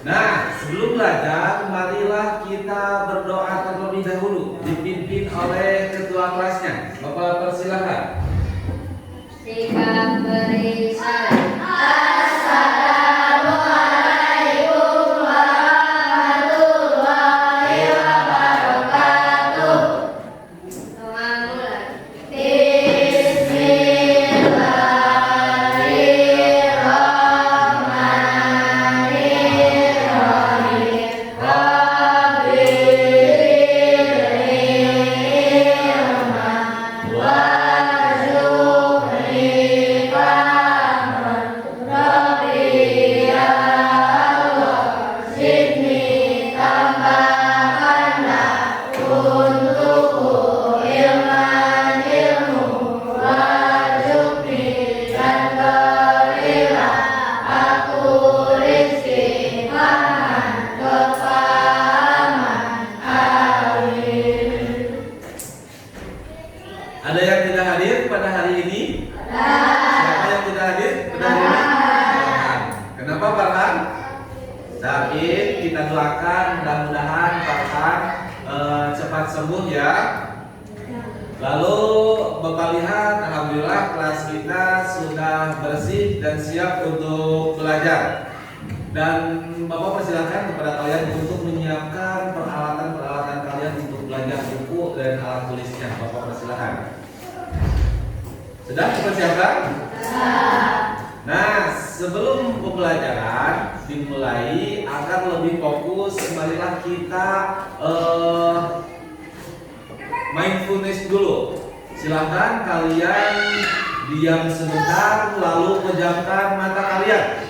Nah, sebelum belajar, marilah kita berdoa terlebih dahulu, dipimpin oleh ketua kelasnya. Bapak persilahkan. Sikap beri salam. Assalamualaikum warahmatullahi wabarakatuh. Doa mulai. Ada yang tidak hadir pada hari ini? Siapa yang tidak hadir pada hari ini? Farhan. Kenapa Farhan? Sakit, kita doakan mudah-mudahan Farhan cepat sembuh ya. Lalu Bapak lihat, alhamdulillah kelas kita sudah bersih dan siap untuk belajar. Dan Bapak persilakan kepada kalian untuk menyiapkan peralatan-peralatan kalian untuk belajar, buku dan alat tulisnya. Bapak persilakan. Sudah dipersiapkan? Nah, sebelum pembelajaran dimulai, agar lebih fokus, marilah kita mindfulness dulu. Silahkan kalian diam sebentar, lalu pejamkan mata kalian.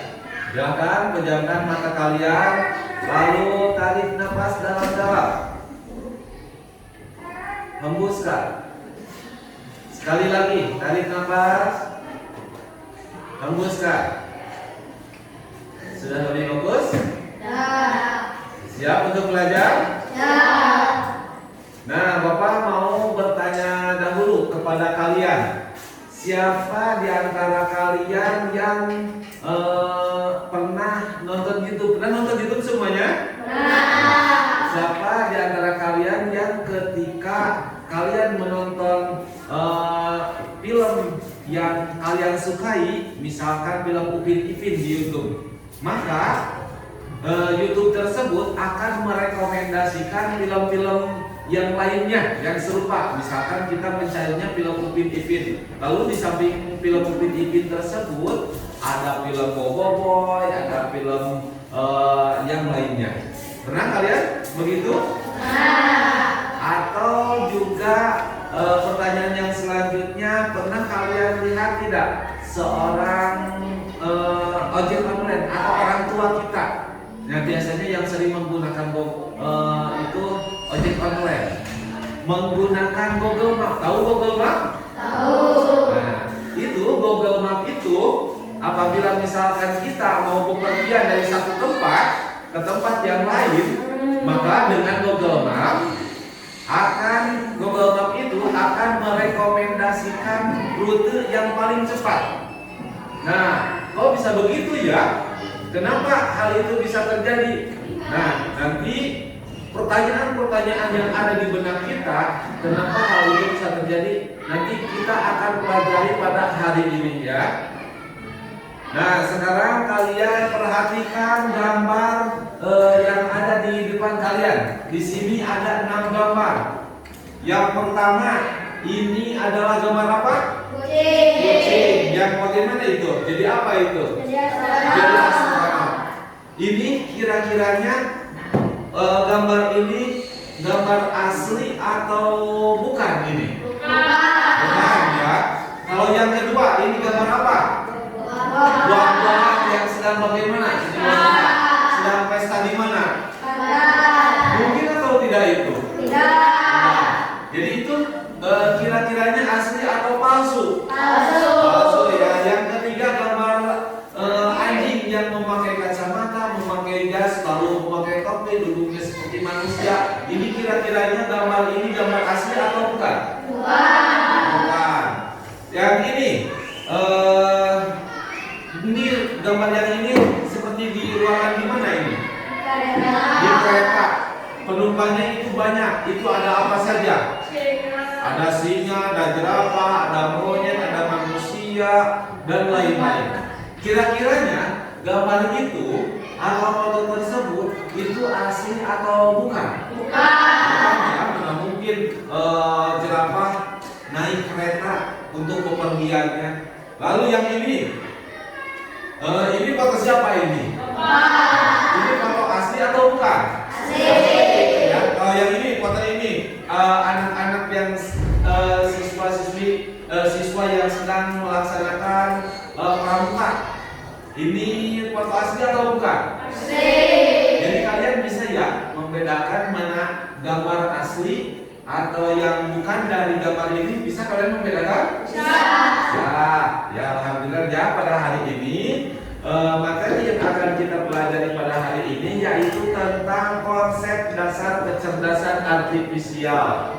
Silahkan pejamkan mata kalian, lalu tarik nafas dalam-dalam. Hembuskan. Sekali lagi, tarik nafas. Hembuskan. Sudah lebih fokus? Siap untuk belajar? Nah, Bapak mau bertanya dahulu kepada kalian. Siapa di antara kalian yang pernah nonton YouTube? Pernah nonton YouTube semuanya? Siapa di antara kalian yang ketika kalian menonton film yang kalian sukai, misalkan film Upin Ipin di YouTube, maka YouTube tersebut akan merekomendasikan film-film yang lainnya yang serupa. Misalkan kita mencarinya film Upin Ipin, lalu di samping film Upin Ipin tersebut ada film Boboiboy, ada film yang lainnya. Pernah kalian begitu? Atau juga pertanyaan yang selanjutnya, pernah kalian lihat tidak seorang ojek online atau orang tua kita? Nah, biasanya yang sering menggunakan itu ojek online menggunakan Google Map. Tahu Google Map? Tahu. Nah, itu Google Map itu apabila misalkan kita mau bepergian dari satu tempat ke tempat yang lain, maka dengan Google Map itu akan merekomendasikan rute yang paling cepat. Nah, kok bisa begitu ya? Kenapa hal itu bisa terjadi? Nah, nanti pertanyaan-pertanyaan yang ada di benak kita, kenapa hal itu bisa terjadi, nanti kita akan pelajari pada hari ini ya. Nah, sekarang kalian perhatikan gambar yang ada di depan kalian. Di sini ada 6 gambar. Yang pertama, ini adalah gambar apa? Kucing. Yang bagaimana itu? Jadi apa itu? Jadi astronot. Ini kira-kiranya gambar ini gambar asli atau bukan ini? Bukan ya. Kalau yang kedua, ini gambar apa? Buah-buahan yang sedang bagaimana? Sedang pesta di mana? Mungkin atau tidak itu? Tidak. Jadi itu kira-kiranya asli atau palsu? Palsu ya. Yang ketiga gambar anjing yang memakai kacamata, memakai jas, lalu memakai topi, duduknya seperti manusia. Ini kira-kiranya gambar ini gambar asli atau bukan? Bukan. Yang ini gambar yang ini seperti di ruangan di mana ini? Di kereta penumpangnya itu banyak. Itu ada apa saja? Ada singa, ada jerapah, ada monyet, ada manusia, dan lain-lain. Kira-kiranya gambar itu atau foto tersebut itu asli atau bukan? Bukan ya, mana mungkin jerapah naik kereta untuk bepergiannya. Lalu yang ini foto siapa ini? Ini foto asli atau bukan? Ya, yang ini foto ini anak-anak yang siswa yang sedang melaksanakan pramuka. Ini foto asli atau bukan? Jadi kalian bisa ya membedakan mana gambar asli atau yang bukan dari gambar ini, bisa kalian membedakan? Ya, alhamdulillah ya. Pada hari ini materi yang akan kita pelajari pada hari ini yaitu tentang konsep dasar kecerdasan artifisial.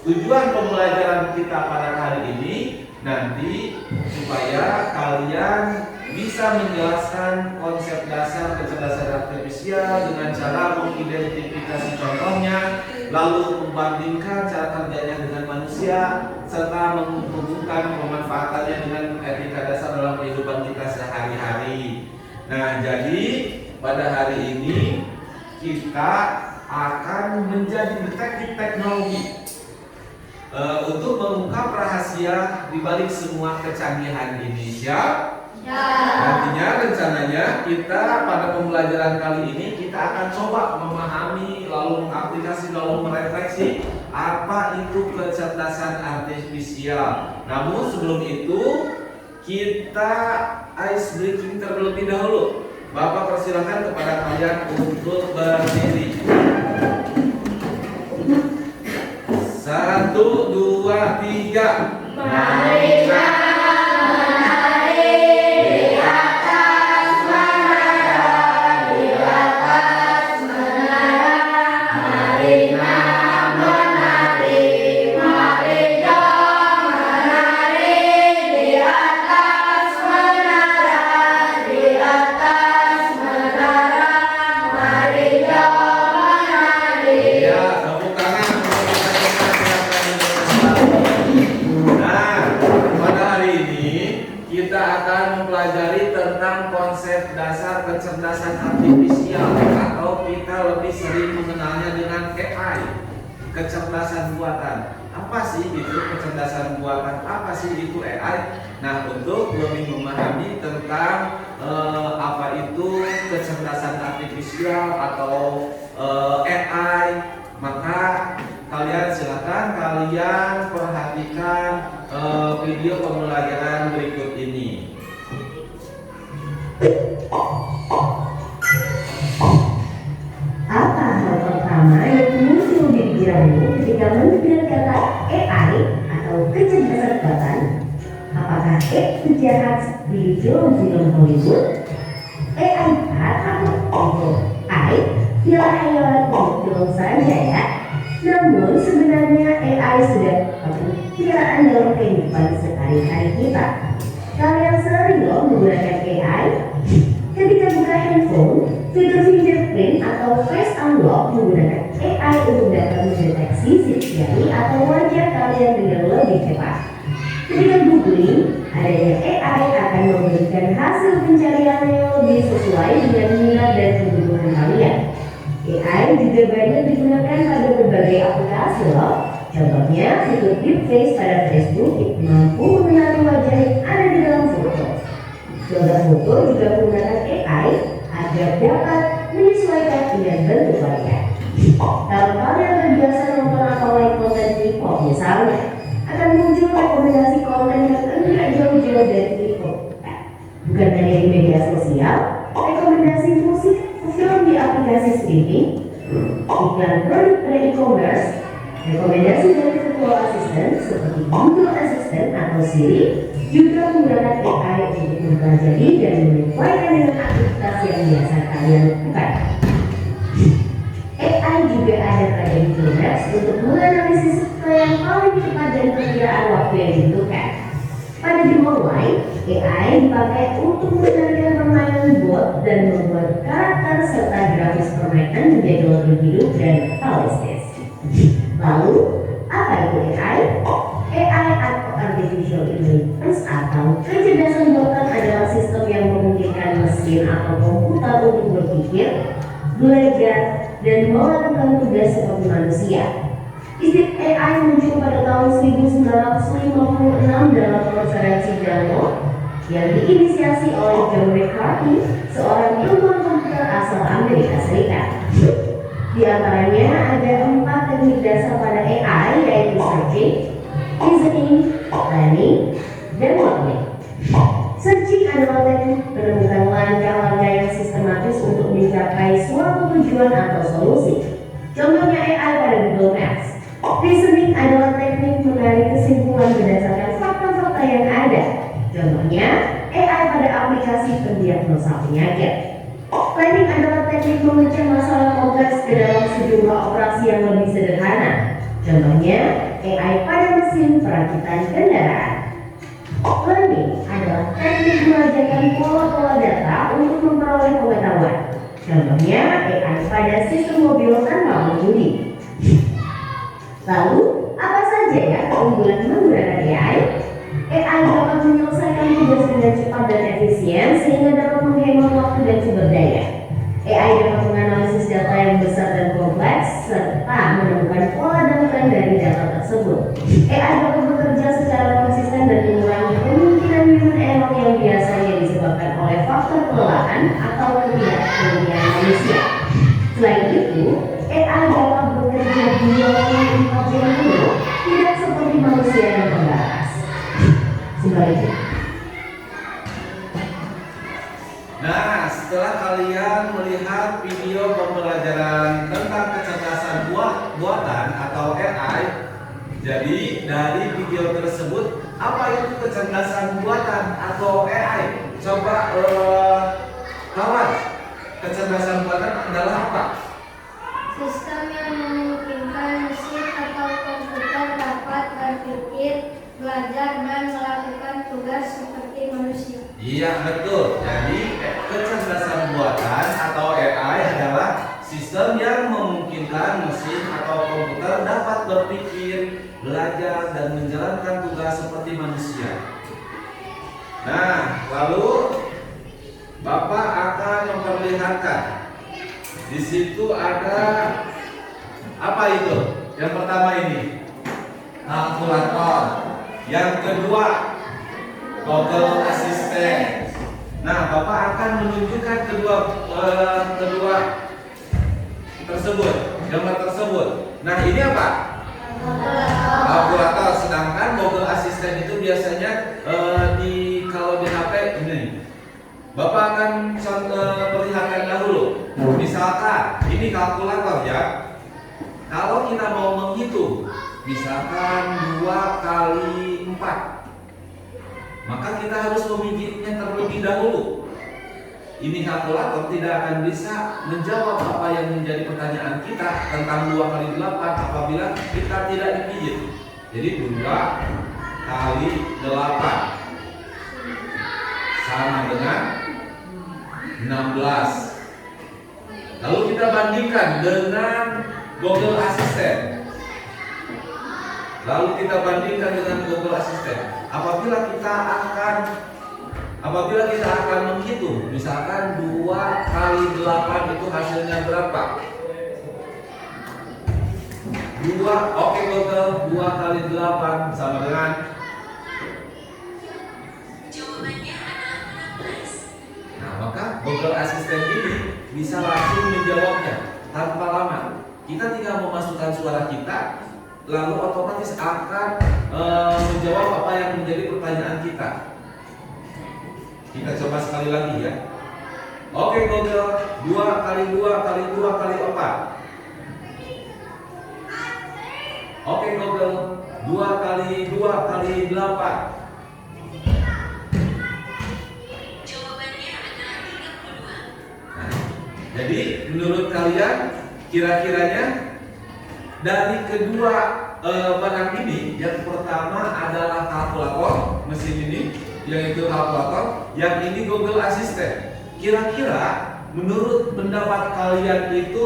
Tujuan pembelajaran kita pada hari ini nanti supaya kalian bisa menjelaskan konsep dasar kecerdasan artifisial dengan cara mengidentifikasi contohnya, lalu membandingkan cara kerjanya dengan manusia, serta menghubungkan pemanfaatannya dengan etika dasar dalam kehidupan kita sehari-hari. Nah, jadi pada hari ini kita akan menjadi detektif teknologi untuk mengungkap rahasia di balik semua kecanggihan ini. Nantinya rencananya kita pada pembelajaran kali ini kita akan coba memahami, lalu mengaplikasi, lalu merefleksi apa itu kecerdasan artifisial. Namun sebelum itu kita ice breaking terlebih dahulu. Bapak persilahkan kepada kalian untuk berdiri. 1, 2, 3. Marilah menari di atas menara, di atas menara. Marilah menari, mari dong menari di atas menara, di atas menara. Mari dong menari. Ya, tepuk tangan. Nah, pada hari ini kita akan mempelajari tentang konsep dasar kecerdasan artifisial atau kita lebih sering mengenalnya dengan AI, kecerdasan buatan. Apa sih itu kecerdasan buatan? Apa sih itu AI? Nah, untuk lebih memahami tentang apa itu kecerdasan artifisial atau AI, maka kalian silakan kalian perhatikan video pembelajaran berikut ini. Apa hal pertama yang muncul di pikiranmu ketika mendengar kata AI atau kecerdasan buatan? Apakah penjahat di film-film Hollywood? AI atau AI ialah hayalan untuk film saja ya. Namun sebenarnya AI sudah perkiraan dalam kehidupan sehari-hari kita. Kalian sering loh menggunakan AI. Ketika buka handphone, fitur fingerprint atau face unlock menggunakan AI untuk dapat mendeteksi sidik jari atau wajah kalian dengan lebih cepat. Ketika googling, adanya AI akan memberikan hasil pencarian yang lebih sesuai dengan minat dan kebutuhan kalian. AI juga banyak digunakan pada berbagai aplikasi loh. Contohnya fitur deepfake pada Facebook yang mampu mengenali wajah yang ada di dalam foto. Gambar foto juga menggunakan AI agar dapat menyesuaikan dengan bentuk wajah. Kalau kalian terbiasa nonton atau like konten K-pop misalnya, akan muncul rekomendasi konten yang enggak jauh-jauh dari K-pop. Bukan hanya di media sosial, rekomendasi musik, film di aplikasi streaming, iklan produk e-commerce, rekomendasi dari virtual assistant seperti Google Assistant atau Siri juga menggunakan AI untuk mempelajari dan menyesuaikan dengan aktivitas yang biasa kalian lakukan. AI juga ada pada Google Maps untuk menganalisis rute yang paling cepat dan perkiraan waktu yang dibutuhkan. Pada game online, AI dipakai untuk mengendalikan permainan bot dan membuat karakter serta data grafis permainan menjadi lebih hidup dan realistis. Lalu, apa itu AI? AI atau Artificial Intelligence atau kecerdasan buatan adalah sistem yang memungkinkan mesin atau komputer untuk berpikir, belajar, dan melakukan tugas seperti manusia. Istilah AI muncul pada tahun 1956 dalam konferensi Dalmor yang diinisiasi oleh John McCarthy, seorang ilmuwan komputer asal Amerika Serikat. Di antaranya ada 4 teknik dasar pada AI, yaitu searching, reasoning, planning, dan modeling. Searching adalah teknik menemukan langkah-langkah yang sistematis untuk mencapai suatu tujuan atau solusi. Contohnya AI pada Google Maps. Reasoning adalah teknik menarik kesimpulan berdasarkan fakta-fakta yang ada. Contohnya AI pada aplikasi pendiagnosa penyakit. Planning adalah teknik memecah masalah kompleks ke dalam sejumlah operasi yang lebih sederhana. Contohnya AI pada mesin perakitan kendaraan. Learning adalah teknik mengajarkan pola-pola data untuk memperoleh pengetahuan. Contohnya AI pada sistem mobil tanpa pengemudi. Lalu, apa saja ya keunggulan menggunakan AI? AI dapat menyelesaikan tugas dengan cepat dan efisien sehingga dapat menghemat waktu dan sumber daya. AI dapat menganalisis data yang besar dan kompleks serta menemukan pola dan tren dari data tersebut. AI dapat bekerja secara konsisten dan mengurangi kemungkinan human error yang biasanya disebabkan oleh faktor kelelahan atau ketidakpedulian manusia. Selain itu, AI dapat bekerja di ruangan 4 jam penuh, tidak seperti manusia yang terbatas. Sebaliknya. Nah, setelah kalian melihat video pembelajaran tentang kecerdasan buatan atau AI, jadi dari video tersebut apa itu kecerdasan buatan atau AI? Coba kawan, kecerdasan buatan adalah apa? Sistem yang memungkinkan mesin atau komputer dapat berpikir, belajar, dan melakukan tugas seperti manusia. Iya, betul. Jadi kecerdasan buatan atau AI adalah sistem yang memungkinkan mesin atau komputer dapat berpikir, belajar, dan menjalankan tugas seperti manusia. Nah, lalu Bapak akan memperlihatkan. Di situ ada apa itu? Yang pertama ini kalkulator. Yang kedua Google Assistant. Nah, Bapak akan menunjukkan kedua tersebut, gambar tersebut. Nah, ini apa? Kalkulator. Sedangkan Google Assistant itu biasanya kalau di HP ini. Bapak akan perlihatkan dahulu. Misalkan ini kalkulator ya. Kalau kita mau menghitung, misalkan 2 kali 4, maka kita harus memijitnya terlebih dahulu. Ini kalkulator tidak akan bisa menjawab apa yang menjadi pertanyaan kita tentang 2 kali 8 apabila kita tidak dipijit. Jadi 2 kali 8 sama dengan 16. Lalu kita bandingkan dengan Google Assistant. Apabila kita akan menghitung, misalkan 2 kali 8 itu hasilnya berapa? 2, oke Google, 2 kali 8 sama dengan maka Google Assistant ini bisa langsung menjawabnya tanpa lama. Kita tinggal memasukkan suara kita, lalu otomatis akan menjawab apa yang menjadi pertanyaan kita. Kita coba sekali lagi ya. Oke Google, 2 kali 2 kali 2 kali 4. Oke Google, 2 kali 2 kali 8. Jadi menurut kalian kira-kiranya dari kedua barang ini, yang pertama adalah kalkulator, mesin ini, yang itu kalkulator, yang ini Google Assistant. Kira-kira menurut pendapat kalian itu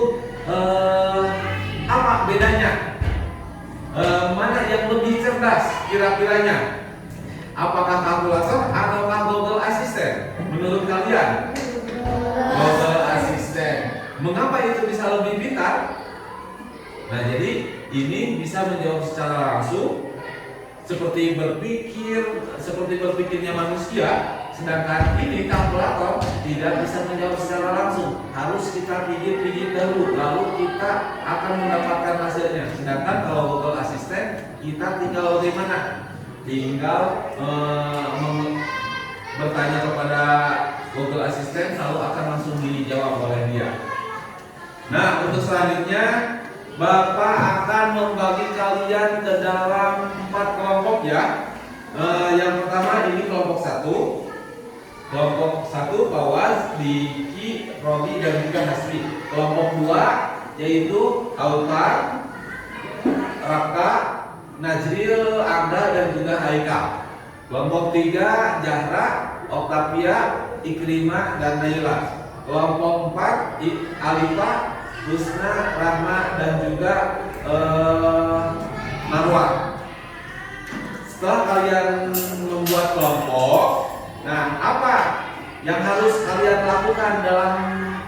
apa bedanya? Mana yang lebih cerdas kira-kiranya? Apakah kalkulator atau Google Assistant? Menurut kalian? Google Assistant. Mengapa itu bisa lebih pintar? Nah, jadi ini bisa menjawab secara langsung seperti berpikirnya manusia, sedangkan ini kalkulator tidak bisa menjawab secara langsung. Harus kita pijit-pijit dahulu, lalu kita akan mendapatkan hasilnya. Sedangkan kalau Google Assistant, kita tinggal bagaimana? Tinggal bertanya kepada Google Assistant, lalu akan langsung dijawab oleh dia. Nah, untuk selanjutnya Bapak akan membagi kalian ke dalam 4 kelompok ya. Yang pertama ini kelompok 1. Kelompok 1 Fawaz, Diki, Robi dan juga Hasbi. Kelompok 2 yaitu Autar, Raka, Najril, Agda dan juga Haikal. Kelompok 3 Jahra, Oktavia, Ikrimah dan Naila. Kelompok 4 Alifah, Husna, Rahma dan juga Marwah. Setelah kalian membuat kelompok, nah apa yang harus kalian lakukan dalam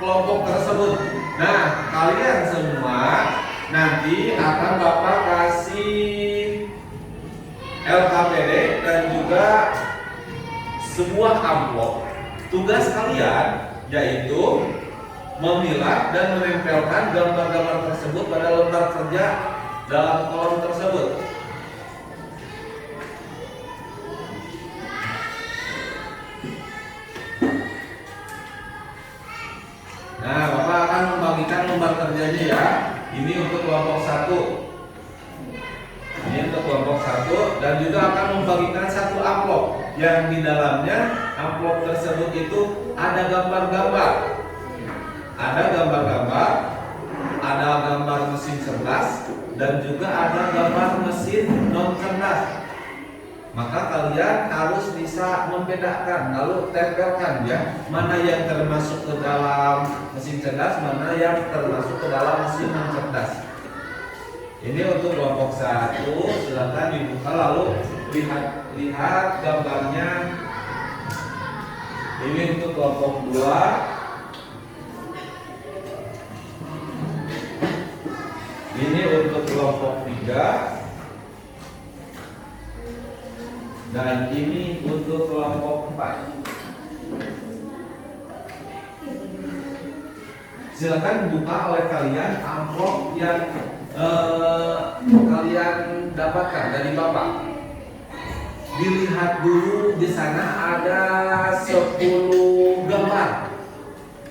kelompok tersebut? Nah, kalian semua nanti akan Bapak kasih LKPD dan juga sebuah amplop. Tugas kalian yaitu memilah dan menempelkan gambar-gambar tersebut pada lembar kerja dalam kolom tersebut. Nah, Bapak akan membagikan lembar kerjanya ya. Ini untuk kelompok 1. Ini untuk kelompok 1 dan juga akan membagikan satu amplop yang di dalamnya amplop tersebut itu ada gambar-gambar. Ada gambar-gambar, ada gambar mesin cerdas dan juga ada gambar mesin non cerdas. Maka kalian harus bisa membedakan, lalu tempelkan ya, mana yang termasuk ke dalam mesin cerdas, mana yang termasuk ke dalam mesin non cerdas. Ini untuk kelompok 1, silakan dibuka lalu lihat gambarnya. Ini untuk kelompok 2. Ini untuk kelompok 3 dan ini untuk kelompok 4. Silakan buka oleh kalian amplop yang kalian dapatkan dari Bapak. Dilihat dulu, di sana ada 10 gambar.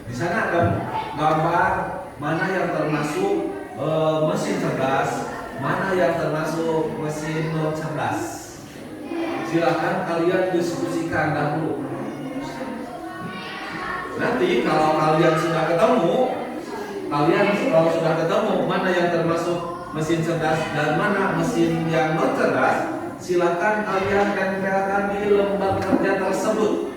Di sana ada gambar mana yang termasuk mesin cerdas, mana yang termasuk mesin non cerdas. Silakan kalian diskusikan dahulu. Nanti kalau kalian sudah ketemu, mana yang termasuk mesin cerdas dan mana mesin yang non cerdas, silakan kalian tempelkan di lembar kerja tersebut.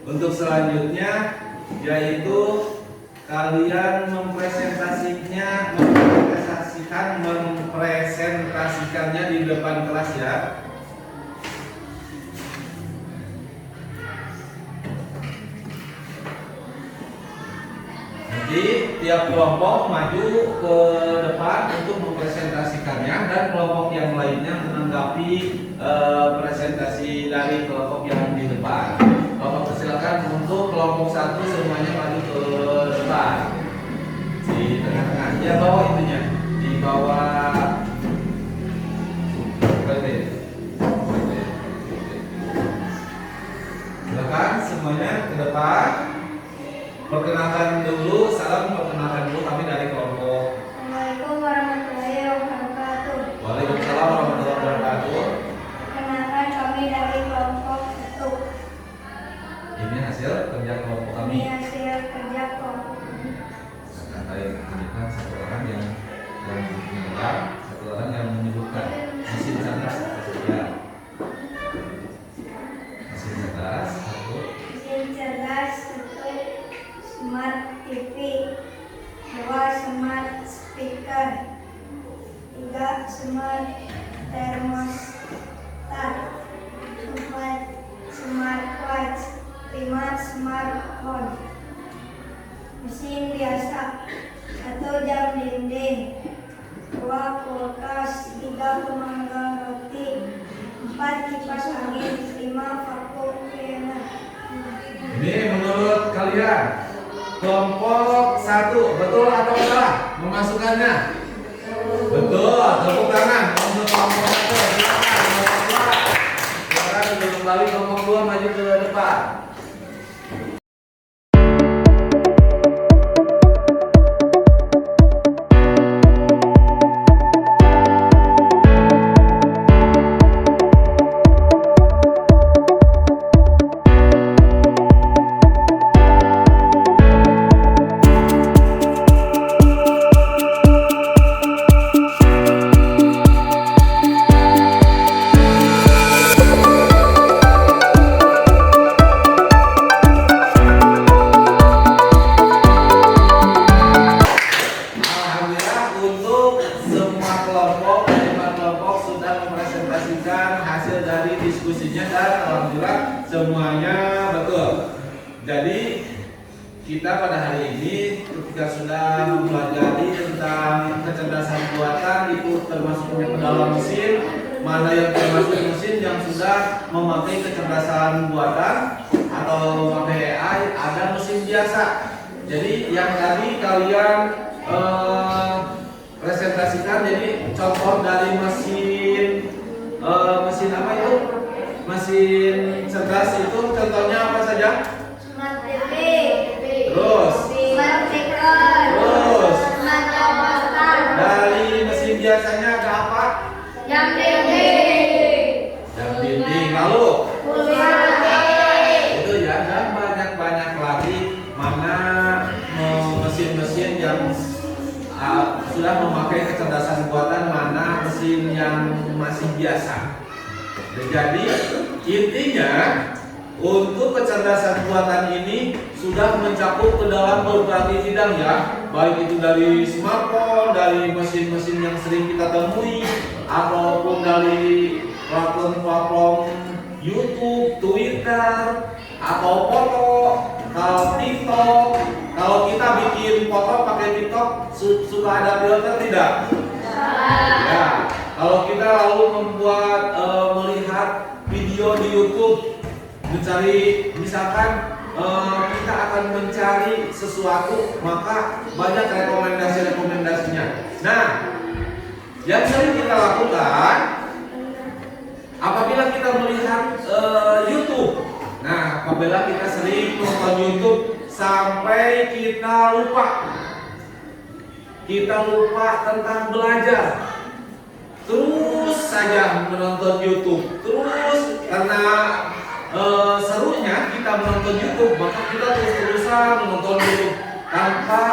Untuk selanjutnya yaitu kalian mempresentasikannya di depan kelas ya. Jadi tiap kelompok maju ke depan untuk mempresentasikannya dan kelompok yang lainnya menanggapi presentasi dari kelompok yang di depan. Bapak persilakan untuk kelompok 1 semuanya maju ke depan. Di tengah-tengah. Ya bawah itunya. Di bawah. Silakan semuanya ke depan. Perkenalkan dulu, salam perkenalkan dulu kami dari kelompok. Assalamualaikum warahmatullahi wabarakatuh. Waalaikumsalam warahmatullahi wabarakatuh. Perkenalkan kami dari kelompok 1. Ini hasil kerja kelompok kami. Ini hasil kerja kelompok kami. Akan saya tunjukkan satu orang yang mendengar, satu orang yang menyebutkan mesin cerdas apa saja. Mesin cerdas satu. Mesin cerdas 1 smart TV, 2 smart speaker, 3 smart thermostat, 4 smartwatch, 5 smartphone. Mesin biasa 1 jam dinding, 2 kulkas, 3 pemanggang roti, 4 kipas angin, 5 vacuum cleaner. Ini menurut kalian kelompok 1 betul atau salah memasukkannya? Betul, tepuk tangan untuk kelompok 1. Silakan. Sekarang kembali kelompok 2 maju ke depan. Semuanya betul. Jadi kita pada hari ini ketika sudah mempelajari tentang kecerdasan buatan itu termasuknya ke dalam mesin, mana yang termasuk mesin yang sudah memakai kecerdasan buatan atau memakai AI, ada mesin biasa. Jadi yang tadi kalian presentasikan jadi contoh dari mesin apa itu? Mesin cerdas itu contohnya apa saja? Smart TV, Terus? smart speaker, Terus? smart thermostat, Dari mesin biasanya ada apa? jam dinding, Jam dinding. Lalu? pulsa Itu ya, dan banyak-banyak lagi mana mesin-mesin yang sudah memakai kecerdasan buatan, mana mesin yang masih biasa. Jadi intinya untuk kecerdasan buatan ini sudah mencakup ke dalam berbagai bidang ya, baik itu dari smartphone, dari mesin-mesin yang sering kita temui, ataupun dari platform YouTube, Twitter, atau foto, kalau TikTok. Kalau kita bikin foto pakai TikTok suka ada filter tidak? Ya. Kalau kita lalu membuat melihat video di YouTube, mencari misalkan kita akan mencari sesuatu, maka banyak rekomendasinya. Nah, yang sering kita lakukan apabila kita melihat YouTube. Nah, apabila kita sering nonton YouTube sampai kita lupa tentang belajar. Terus saja menonton YouTube, terus karena serunya kita menonton YouTube, maka kita terus-terusan menonton YouTube tanpa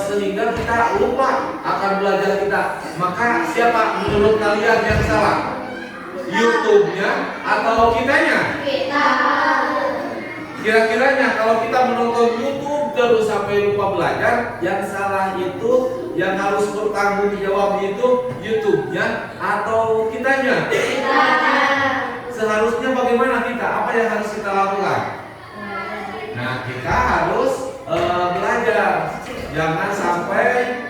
sehingga kita lupa akan belajar kita. Maka siapa menurut kalian yang salah? YouTube-nya atau kitanya? Kira-kiranya kalau kita menonton YouTube terus sampai lupa belajar, yang salah itu, yang harus bertanggung jawab itu YouTube-nya atau kitanya? Seharusnya bagaimana kita? Apa yang harus kita lakukan? Nah, kita harus belajar. Jangan sampai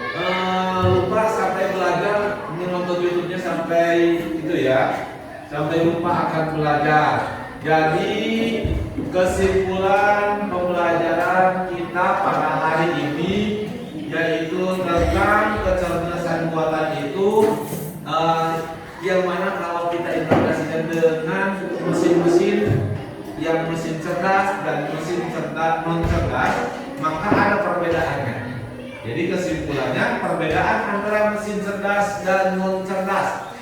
lupa sampai belajar menonton YouTube-nya sampai itu ya, sampai lupa akan belajar. Jadi kesimpulan pembelajaran kita pada hari ini yaitu tentang kecerdasan buatan itu, yang mana kalau kita integrasikan dengan mesin-mesin yang mesin cerdas dan mesin non cerdas, maka ada perbedaannya. Jadi kesimpulannya perbedaan antara mesin cerdas dan non cerdas.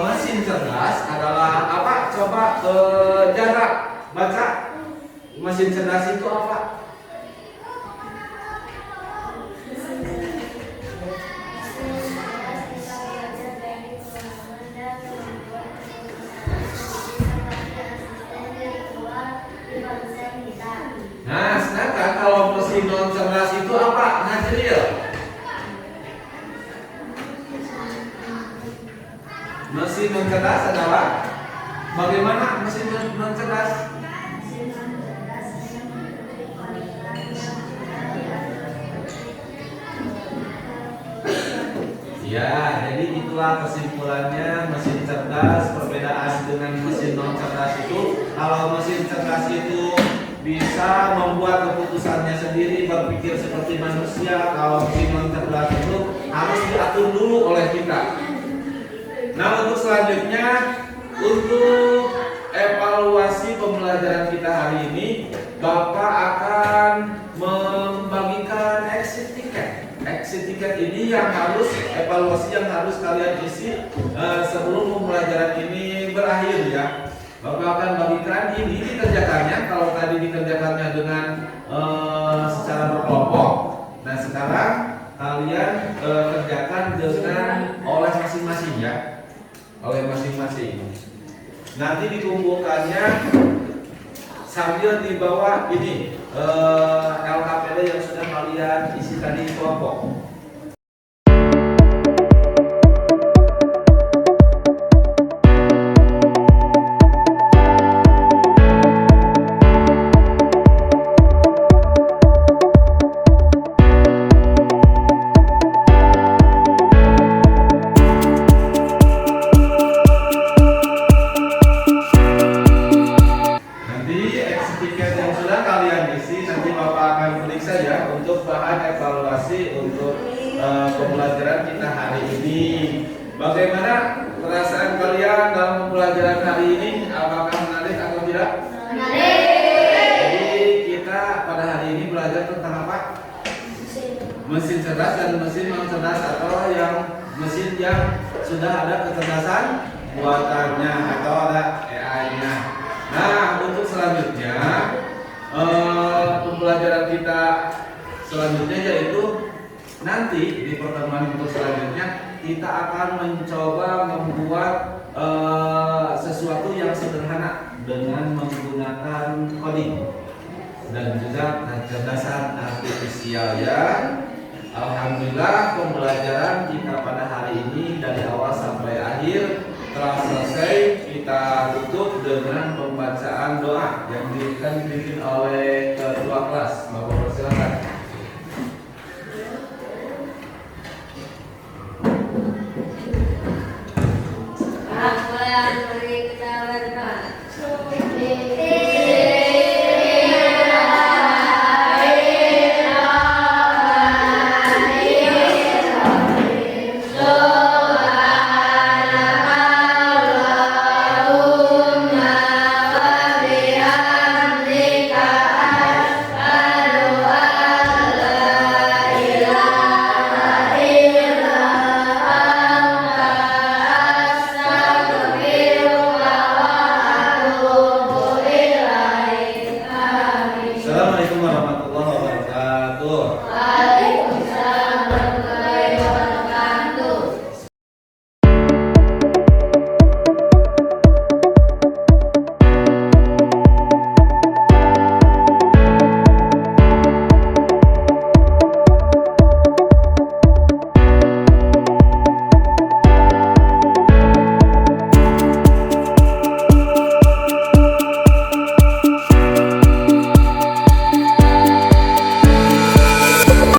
Mesin cerdas adalah apa? Coba jarak baca. Mesin cerdas itu apa? Nah, sedangkan kalau mesin non cerdas itu apa? Najril. Mesin non cerdas adalah bagaimana mesin non cerdas? Ya, jadi itulah kesimpulannya mesin cerdas. Perbedaan dengan mesin non cerdas itu, kalau mesin cerdas itu bisa membuat keputusannya sendiri, berpikir seperti manusia. Kalau mesin non cerdas itu harus diatur dulu oleh kita. Nah, untuk selanjutnya, untuk evaluasi pembelajaran kita hari ini, Bapak akan membagikan exit ticket. Exit ticket ini yang harus evaluasi yang harus kalian isi sebelum pembelajaran ini berakhir ya. Bapak akan bagikan ini dikerjakannya. Kalau tadi dikerjakannya dengan secara berkelompok, nah sekarang kalian kerjakan dengan oleh masing-masing ya, oleh masing-masing. Nanti dikumpulkannya sambil di bawah ini LKPD yang sudah kalian isi tadi kelompok. Pembelajaran kita hari ini. Bagaimana perasaan kalian dalam pembelajaran hari ini? Apakah menarik atau tidak? Menarik. Jadi kita pada hari ini belajar tentang apa? Mesin cerdas dan mesin non cerdas, atau yang mesin yang sudah ada kecerdasan buatannya atau ada AI-nya. Nah, untuk selanjutnya pembelajaran kita selanjutnya yaitu nanti di pertemuan untuk selanjutnya kita akan mencoba membuat sesuatu yang sederhana dengan menggunakan coding dan juga kecerdasan artifisial ya. Alhamdulillah pembelajaran kita pada hari ini dari awal sampai akhir telah selesai. Kita tutup dengan pembacaan doa yang dipimpin oleh Ketua